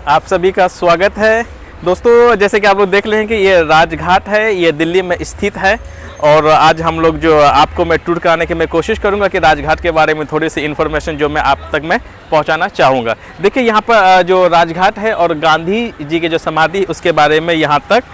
आप सभी का स्वागत है। दोस्तों, जैसे कि आप लोग देख रहे हैं कि ये राजघाट है, ये दिल्ली में स्थित है। और आज हम लोग जो आपको मैं टूर कराने की मैं कोशिश करूंगा कि राजघाट के बारे में थोड़ी सी इन्फॉर्मेशन जो मैं आप तक मैं पहुंचाना चाहूँगा। देखिए, यहाँ पर जो राजघाट है और गांधी जी के जो समाधि उसके बारे में यहाँ तक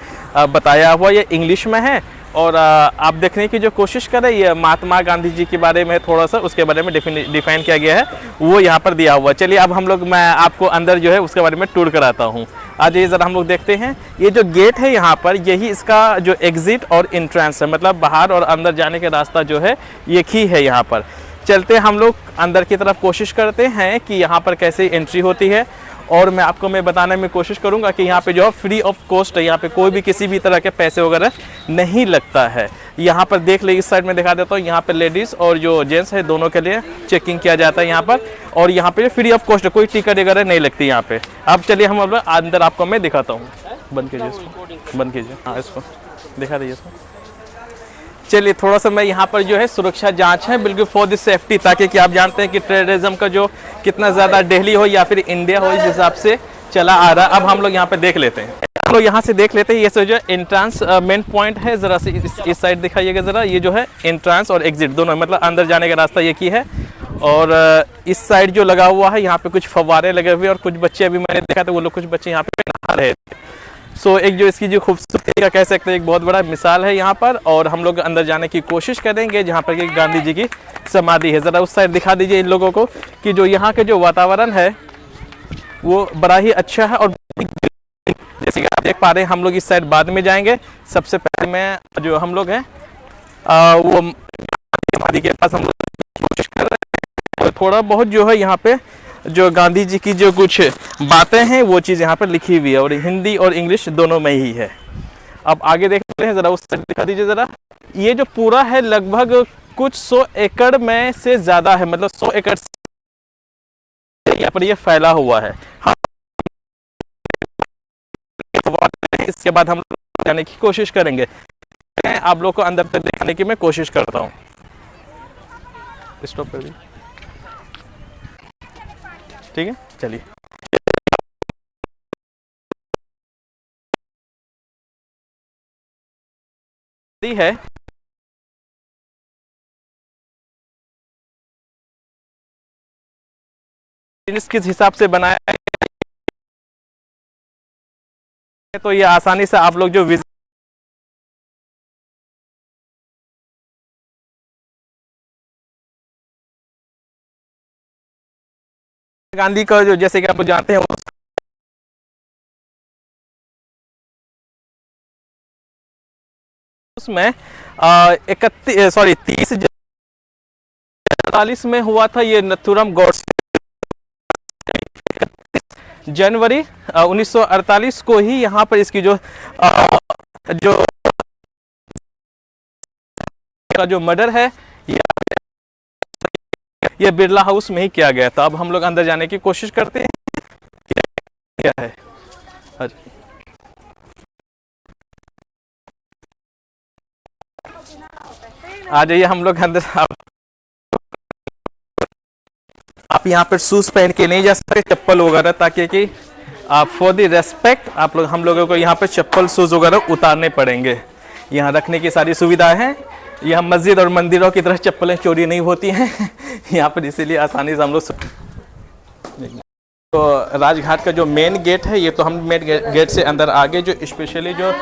बताया हुआ, ये इंग्लिश में है। और आप देखने की जो कोशिश करें, ये महात्मा गांधी जी के बारे में थोड़ा सा उसके बारे में डिफाइन किया गया है, वो यहाँ पर दिया हुआ। चलिए अब मैं आपको अंदर जो है उसके बारे में टूर कराता हूँ। आज ये ज़रा हम लोग देखते हैं, ये जो गेट है यहाँ पर, यही इसका जो एग्जिट और इंट्रेंस है, मतलब बाहर और अंदर जाने का रास्ता जो है एक ही है यहाँ पर। चलते हम लोग अंदर की तरफ, कोशिश करते हैं कि यहाँ पर कैसे एंट्री होती है। और मैं बताने में कोशिश करूंगा कि यहाँ पे जो फ्री ऑफ कॉस्ट है, यहाँ पे कोई भी किसी भी तरह के पैसे वगैरह नहीं लगता है। यहाँ पर देख ले, इस साइड में दिखा देता हूँ, यहाँ पे लेडीज़ और जो जेंट्स है दोनों के लिए चेकिंग किया जाता है यहाँ पर। और यहाँ पे फ्री ऑफ कॉस्ट है, कोई टिकट वगैरह नहीं लगती यहाँ पे। अब चलिए हम अब अंदर आपको मैं दिखाता हूँ। बंद कीजिए इसको, बंद कीजिए, हाँ इसको दिखा दीजिए इसको। चलिए थोड़ा सा मैं यहाँ पर जो है सुरक्षा जांच है, बिल्कुल फॉर द सेफ्टी, ताकि कि आप जानते हैं कि टेररिज्म का जो कितना ज़्यादा दिल्ली हो या फिर इंडिया हो, इस हिसाब से चला आ रहा है। अब हम लोग यहाँ पे देख लेते हैं, हम लोग यहाँ से देख लेते हैं। ये जो एंट्रेंस मेन पॉइंट है, ज़रा से इस साइड दिखाइएगा ज़रा। ये जो है एंट्रेंस और एग्जिट दोनों, मतलब अंदर जाने का रास्ता एक ही है। और इस साइड जो लगा हुआ है, यहाँ पे कुछ फव्वारे लगे हुए और कुछ बच्चे, अभी मैंने देखा था वो लोग, कुछ बच्चे यहाँ पे नहा रहे थे। सो एक जो इसकी जो खूबसूरती का कह सकते हैं, एक बहुत बड़ा मिसाल है यहाँ पर। और हम लोग अंदर जाने की कोशिश करेंगे जहाँ पर कि गांधी जी की समाधि है। ज़रा उस साइड दिखा दीजिए इन लोगों को कि जो यहाँ के जो वातावरण है वो बड़ा ही अच्छा है। और जैसे कि आप देख पा रहे हैं, हम लोग इस साइड बाद में जाएंगे। सबसे पहले मैं जो हम लोग हैं वो समाधि के पास हम लोग कोशिश कर रहे हैं। और थोड़ा बहुत जो है यहाँ पे जो गांधी जी की जो कुछ बातें हैं वो चीज़ यहाँ पर लिखी हुई है, और हिंदी और इंग्लिश दोनों में ही है। अब आगे देखते हैं, ज़रा उस साइड दिखा दीजिए ज़रा। ये जो पूरा है लगभग कुछ 100 एकड़ में से ज़्यादा है, मतलब 100 एकड़ यहाँ पर ये फैला हुआ है। इसके बाद हम जाने की कोशिश करेंगे, आप लोग को अंदर तक दिखाने की मैं कोशिश करता हूँ। स्टॉप कर दी, ठीक है, चलिए। है किस हिसाब से बनाया है, तो ये आसानी से आप लोग जो गांधी का जो, जैसे कि आप जानते हैं, उसमें 30 में हुआ था ये नथुराम गॉडसे। जनवरी 1948 को ही यहाँ पर इसकी जो जो मर्डर है ये बिरला हाउस में ही किया गया था। अब हम लोग अंदर जाने की कोशिश करते हैं क्या है। आ जाइए हम लोग अंदर। आप यहाँ पर शूज पहन के नहीं जा सकते, चप्पल वगैरह, ताकि कि आप फॉर द रेस्पेक्ट हम लोगों को यहाँ पर चप्पल शूज वगैरह उतारने पड़ेंगे। यहाँ रखने की सारी सुविधाएं हैं। यहाँ मस्जिद और मंदिरों की तरह चप्पलें चोरी नहीं होती हैं यहाँ पर, इसीलिए आसानी से हम लोग। तो राजघाट का जो मेन गेट है, ये तो हम मेन गेट से अंदर आगे जो स्पेशली जो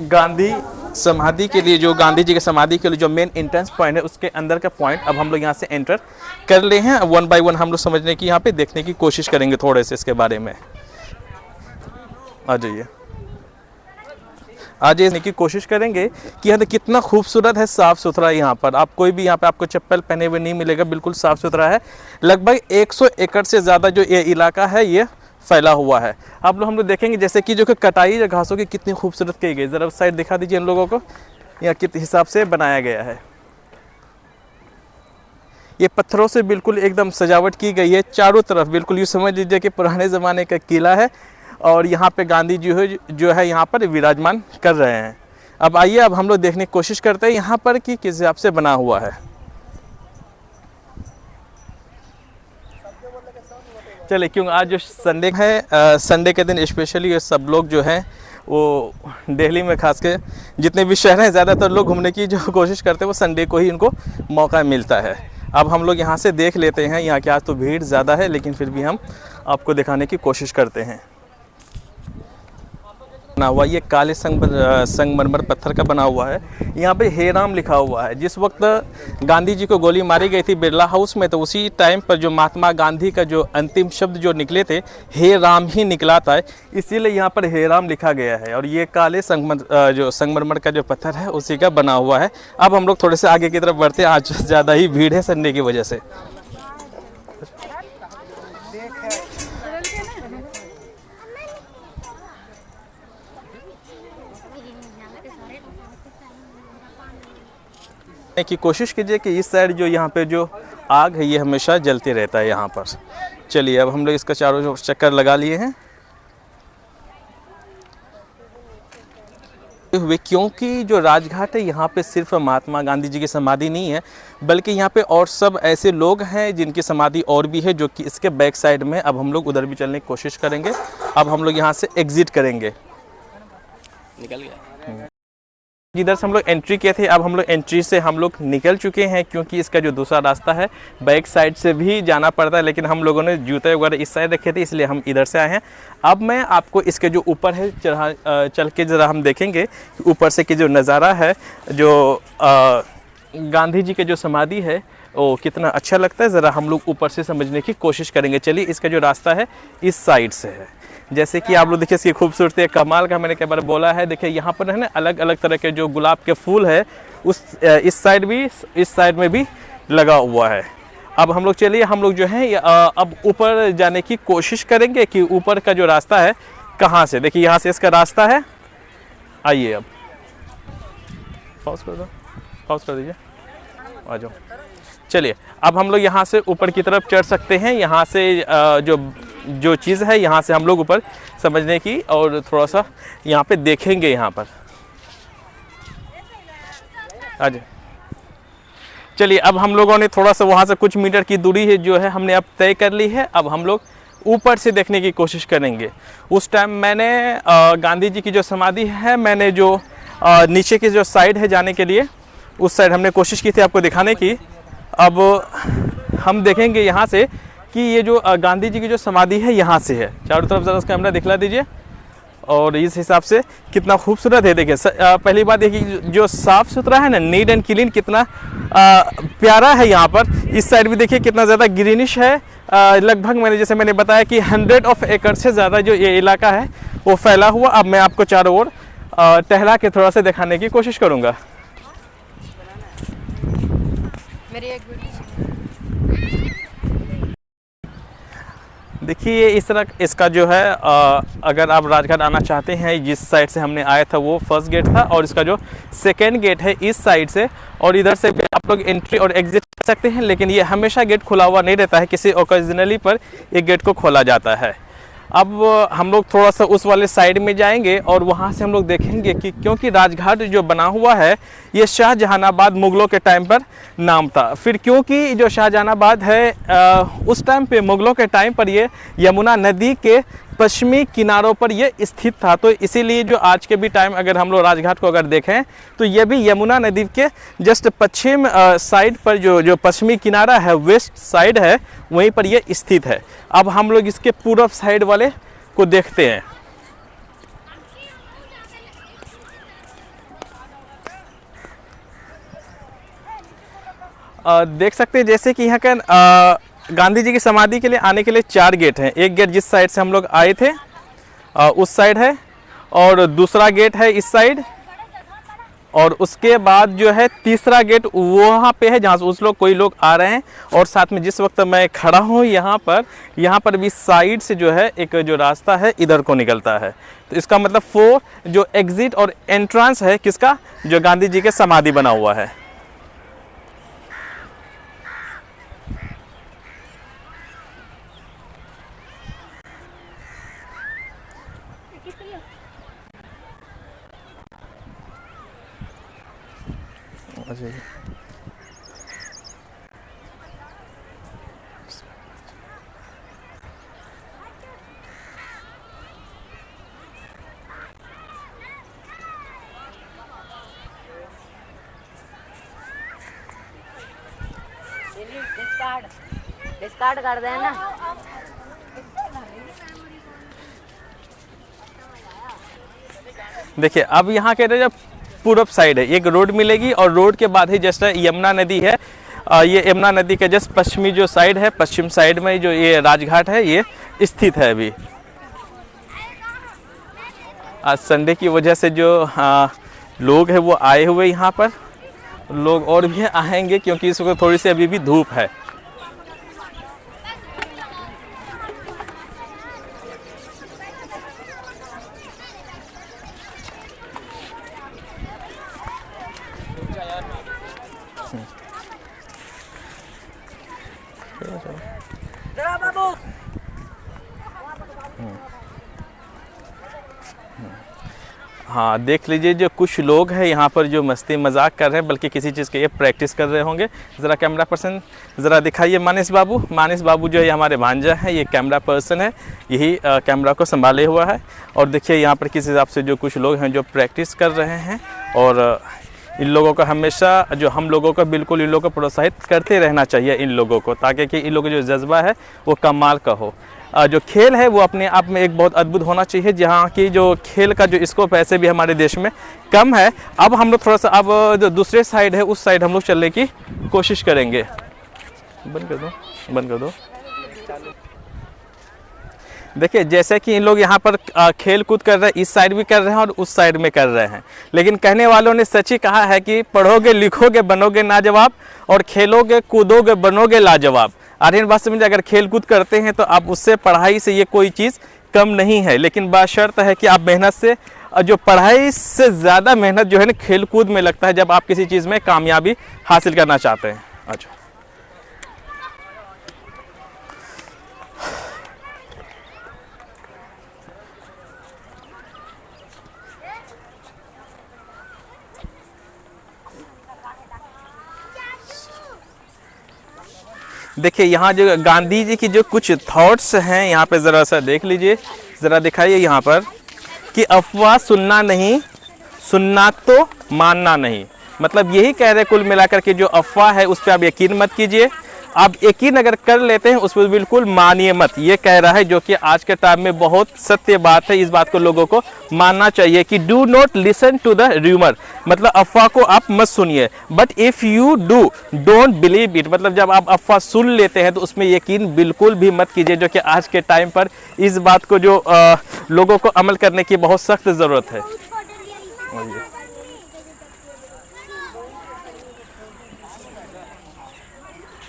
गांधी समाधि के लिए, जो गांधी जी के समाधि के लिए जो मेन एंट्रेंस पॉइंट है, उसके अंदर का पॉइंट अब हम लोग यहाँ से एंटर कर ले हैं। 1 बाय 1 हम लोग समझने की, यहाँ पे देखने की कोशिश करेंगे थोड़े से इसके बारे में। आ जाइए, आज इसने की कोशिश करेंगे कि यहाँ कितना खूबसूरत है, साफ़ सुथरा है। यहाँ पर आप कोई भी, यहाँ पे आपको चप्पल पहने हुए नहीं मिलेगा, बिल्कुल साफ़ सुथरा है। लगभग 100 एकड़ से ज़्यादा जो ये इलाका है ये फैला हुआ है। आप लोग हम लोग देखेंगे जैसे कि जो कटाई या घासों की कितनी खूबसूरत की गई। ज़रा उस साइड दिखा दीजिए इन लोगों को, यहाँ किस हिसाब से बनाया गया है। ये पत्थरों से बिल्कुल एकदम सजावट की गई है चारों तरफ, बिल्कुल यूँ समझ लीजिए कि पुराने ज़माने का किला है। और यहाँ पे गांधी जी जो है यहाँ पर विराजमान कर रहे हैं। अब आइए, अब हम लोग देखने की कोशिश करते हैं यहाँ पर कि किस हिसाब से बना हुआ है। चलिए, क्योंकि आज जो संडे है, संडे के दिन स्पेशली ये सब लोग जो हैं वो दिल्ली में खास के जितने भी शहर हैं ज़्यादातर लोग घूमने की जो कोशिश करते हैं वो संडे को ही इनको मौका मिलता है। अब हम लोग यहाँ से देख लेते हैं, यहाँ की आज तो भीड़ ज़्यादा है लेकिन फिर भी हम आपको दिखाने की कोशिश करते हैं। बना हुआ ये काले संगमरमर पत्थर का बना हुआ है। यहाँ पे हे राम लिखा हुआ है। जिस वक्त गांधी जी को गोली मारी गई थी बिरला हाउस में, तो उसी टाइम पर जो महात्मा गांधी का जो अंतिम शब्द जो निकले थे हे राम ही निकला था, इसीलिए यहाँ पर हे राम लिखा गया है। और ये काले जो संगमरमर का जो पत्थर है उसी का बना हुआ है। अब हम लोग थोड़े से आगे की तरफ बढ़ते हैं, आज ज़्यादा ही भीड़ है संडे की वजह से। की कोशिश कीजिए कि इस साइड जो यहाँ पे जो आग है ये हमेशा जलते रहता है यहाँ पर। चलिए, अब हम लोग इसका चारों चक्कर लगा लिए हैं हुए, क्योंकि जो राजघाट है यहाँ पे सिर्फ महात्मा गांधी जी की समाधि नहीं है, बल्कि यहाँ पे और सब ऐसे लोग हैं जिनकी समाधि और भी है, जो कि इसके बैक साइड में। अब हम लोग उधर भी चलने की कोशिश करेंगे। अब हम लोग यहाँ से एग्जिट करेंगे। निकल गया जिधर से हम लोग एंट्री किए थे, अब हम लोग एंट्री से हम लोग निकल चुके हैं, क्योंकि इसका जो दूसरा रास्ता है बैक साइड से भी जाना पड़ता है, लेकिन हम लोगों ने जूते वगैरह इस साइड रखे थे इसलिए हम इधर से आए हैं। अब मैं आपको इसके जो ऊपर है चल के ज़रा हम देखेंगे ऊपर से कि जो नज़ारा है, जो गांधी जी के जो समाधि है वो कितना अच्छा लगता है। ज़रा हम लोग ऊपर से समझने की कोशिश करेंगे। चलिए, इसका जो रास्ता है इस साइड से है। जैसे कि आप लोग देखिए इसकी खूबसूरती है, कमाल का मैंने कई बार बोला है। देखिए यहाँ पर है ना अलग अलग तरह के जो गुलाब के फूल है उस इस साइड भी, इस साइड में भी लगा हुआ है। अब हम लोग चलिए, हम लोग जो है अब ऊपर जाने की कोशिश करेंगे कि ऊपर का जो रास्ता है कहाँ से। देखिए यहाँ से इसका रास्ता है। आइए, अब पॉज कर दो, पॉज कर दीजिए, आ जाओ। चलिए, अब हम लोग यहाँ से ऊपर की तरफ चढ़ सकते हैं। यहाँ से जो चीज़ है यहाँ से हम लोग ऊपर समझने की और थोड़ा सा यहाँ पे देखेंगे। यहाँ पर आज चलिए, अब हम लोगों ने थोड़ा सा वहाँ से कुछ मीटर की दूरी है जो है हमने अब तय कर ली है। अब हम लोग ऊपर से देखने की कोशिश करेंगे। उस टाइम मैंने गांधी जी की जो समाधि है, मैंने जो नीचे की जो साइड है जाने के लिए, उस साइड हमने कोशिश की थी आपको दिखाने की। अब हम देखेंगे यहाँ से कि ये जो गांधी जी की जो समाधि है यहाँ से है। चारों तरफ ज़रा कैमरा दिखला दीजिए और इस हिसाब से कितना खूबसूरत है। देखिए पहली बात देखिए जो साफ़ सुथरा है ना, नीट एंड क्लीन, कितना प्यारा है। यहाँ पर इस साइड भी देखिए कितना ज़्यादा ग्रीनिश है। लगभग जैसे मैंने बताया कि 100 एकड़ से ज़्यादा जो ये इलाका है वो फैला हुआ। अब मैं आपको चारों ओर टहला के थोड़ा सा दिखाने की कोशिश करूँगा। देखिए इस तरह इसका जो है अगर आप राजघाट आना चाहते हैं, जिस साइड से हमने आया था वो फर्स्ट गेट था, और इसका जो सेकेंड गेट है इस साइड से, और इधर से भी आप लोग एंट्री और एग्जिट कर सकते हैं। लेकिन ये हमेशा गेट खुला हुआ नहीं रहता है, किसी ओकेजनली पर एक गेट को खोला जाता है। अब हम लोग थोड़ा सा उस वाले साइड में जाएंगे और वहाँ से हम लोग देखेंगे कि क्योंकि राजघाट जो बना हुआ है ये शाहजहानाबाद मुग़लों के टाइम पर नाम था। फिर क्योंकि जो शाहजहानाबाद है उस टाइम पे मुग़लों के टाइम पर ये यमुना नदी के पश्चिमी किनारों पर ये स्थित था, तो इसीलिए जो आज के भी टाइम अगर हम लोग राजघाट को अगर देखें तो ये भी यमुना नदी के जस्ट पश्चिम साइड पर जो पश्चिमी किनारा है, वेस्ट साइड है, वहीं पर ये स्थित है। अब हम लोग इसके पूर्व साइड वाले को देखते हैं। देख सकते हैं जैसे कि यहाँ का गांधी जी की समाधि के लिए आने के लिए 4 गेट हैं। एक गेट जिस साइड से हम लोग आए थे उस साइड है, और दूसरा गेट है इस साइड, और उसके बाद जो है तीसरा गेट वहाँ पे है जहाँ से कोई लोग आ रहे हैं। और साथ में जिस वक्त मैं खड़ा हूँ यहाँ पर भी साइड से जो है एक जो रास्ता है इधर को निकलता है। तो इसका मतलब 4 जो एग्जिट और एंट्रेंस है किसका, जो गांधी जी के समाधि बना हुआ है। डिस्कार्ड कर देना। देखिए अब यहाँ के जब पूरब साइड है, एक रोड मिलेगी और रोड के बाद ही जस्ट यमुना नदी है। ये यमुना नदी के जस्ट पश्चिमी जो साइड है, पश्चिम साइड में जो ये राजघाट है ये स्थित है। अभी आज संडे की वजह से जो लोग हैं वो आए हुए यहाँ पर, लोग और भी आएंगे क्योंकि इस वक्त थोड़ी सी अभी भी धूप है। हाँ देख लीजिए, जो कुछ लोग हैं यहाँ पर जो मस्ती मजाक कर रहे हैं, बल्कि किसी चीज़ के ये प्रैक्टिस कर रहे होंगे। ज़रा कैमरा पर्सन ज़रा दिखाइए मानिस बाबू। मानिस बाबू जो है हमारे भांजा हैं, ये कैमरा पर्सन है, यही कैमरा को संभाले हुआ है। और देखिए यहाँ पर किस हिसाब से जो कुछ लोग हैं जो प्रैक्टिस कर रहे हैं। और इन लोगों को हमेशा जो हम लोगों को बिल्कुल इन लोगों को प्रोत्साहित करते रहना चाहिए इन लोगों को, ताकि कि इन लोगों का जो जज्बा है वो कमाल का हो। जो खेल है वो अपने आप में एक बहुत अद्भुत होना चाहिए, जहाँ की जो खेल का जो स्कोप है ऐसे भी हमारे देश में कम है। अब हम लोग थोड़ा सा अब जो दूसरे साइड है उस साइड हम लोग चलने की कोशिश करेंगे। बंद कर दो, बंद कर दो। देखिए जैसे कि इन लोग यहाँ पर खेल कूद कर रहे हैं, इस साइड भी कर रहे हैं और उस साइड में कर रहे हैं, लेकिन कहने वालों ने सच ही कहा है कि पढ़ोगे लिखोगे बनोगे नाजवाब, और खेलोगे कूदोगे बनोगे लाजवाब। आर्यन बात समझे, अगर खेल कूद करते हैं तो आप उससे पढ़ाई से ये कोई चीज़ कम नहीं है, लेकिन बशर्त है कि आप मेहनत से, जो पढ़ाई से ज़्यादा मेहनत जो है ना खेल कूद में लगता है जब आप किसी चीज़ में कामयाबी हासिल करना चाहते हैं। अच्छा देखिए यहाँ जो गांधी जी की जो कुछ थॉट्स हैं यहाँ पे ज़रा सा देख लीजिए, ज़रा दिखाइए यहाँ पर कि अफवाह सुनना नहीं, सुनना तो मानना नहीं। मतलब यही कह रहे कुल मिलाकर के जो अफवाह है उस पर आप यकीन मत कीजिए, आप यकीन अगर कर लेते हैं उस पर बिल्कुल मानिए मत, ये कह रहा है, जो कि आज के टाइम में बहुत सत्य बात है। इस बात को लोगों को मानना चाहिए कि do not listen to the rumour, मतलब अफवाह को आप मत सुनिए, but if you do don't believe it, मतलब जब आप अफवाह सुन लेते हैं तो उसमें यकीन बिल्कुल भी मत कीजिए, जो कि आज के टाइम पर इस बात को जो लोगों को अमल करने की बहुत सख्त ज़रूरत है।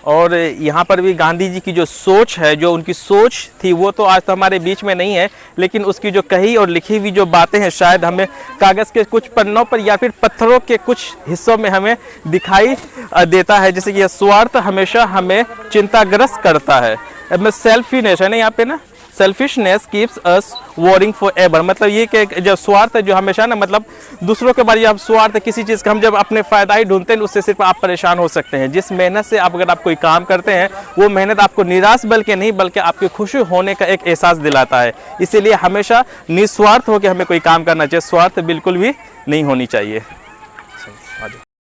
और यहाँ पर भी गांधी जी की जो सोच है, जो उनकी सोच थी, वो तो आज तो हमारे बीच में नहीं है, लेकिन उसकी जो कही और लिखी हुई जो बातें हैं शायद हमें कागज़ के कुछ पन्नों पर या फिर पत्थरों के कुछ हिस्सों में हमें दिखाई देता है। जैसे कि यह स्वार्थ हमेशा हमें चिंताग्रस्त करता है। अब सेल्फीनेस है ना यहाँ पे ना, selfishness keeps us warring for ever, मतलब ये कि जब स्वार्थ है जो हमेशा ना, मतलब दूसरों के बारे में आप स्वार्थ किसी चीज़ का हम जब अपने फ़ायदा ही ढूंढते हैं उससे सिर्फ आप परेशान हो सकते हैं। जिस मेहनत से आप अगर आप कोई काम करते हैं वो मेहनत आपको निराश बल्कि नहीं बल्कि आपकी खुशी होने का एक एहसास दिलाता है। इसीलिए हमेशा निस्वार्थ होकर हमें कोई काम करना चाहिए, स्वार्थ बिल्कुल भी नहीं होनी चाहिए।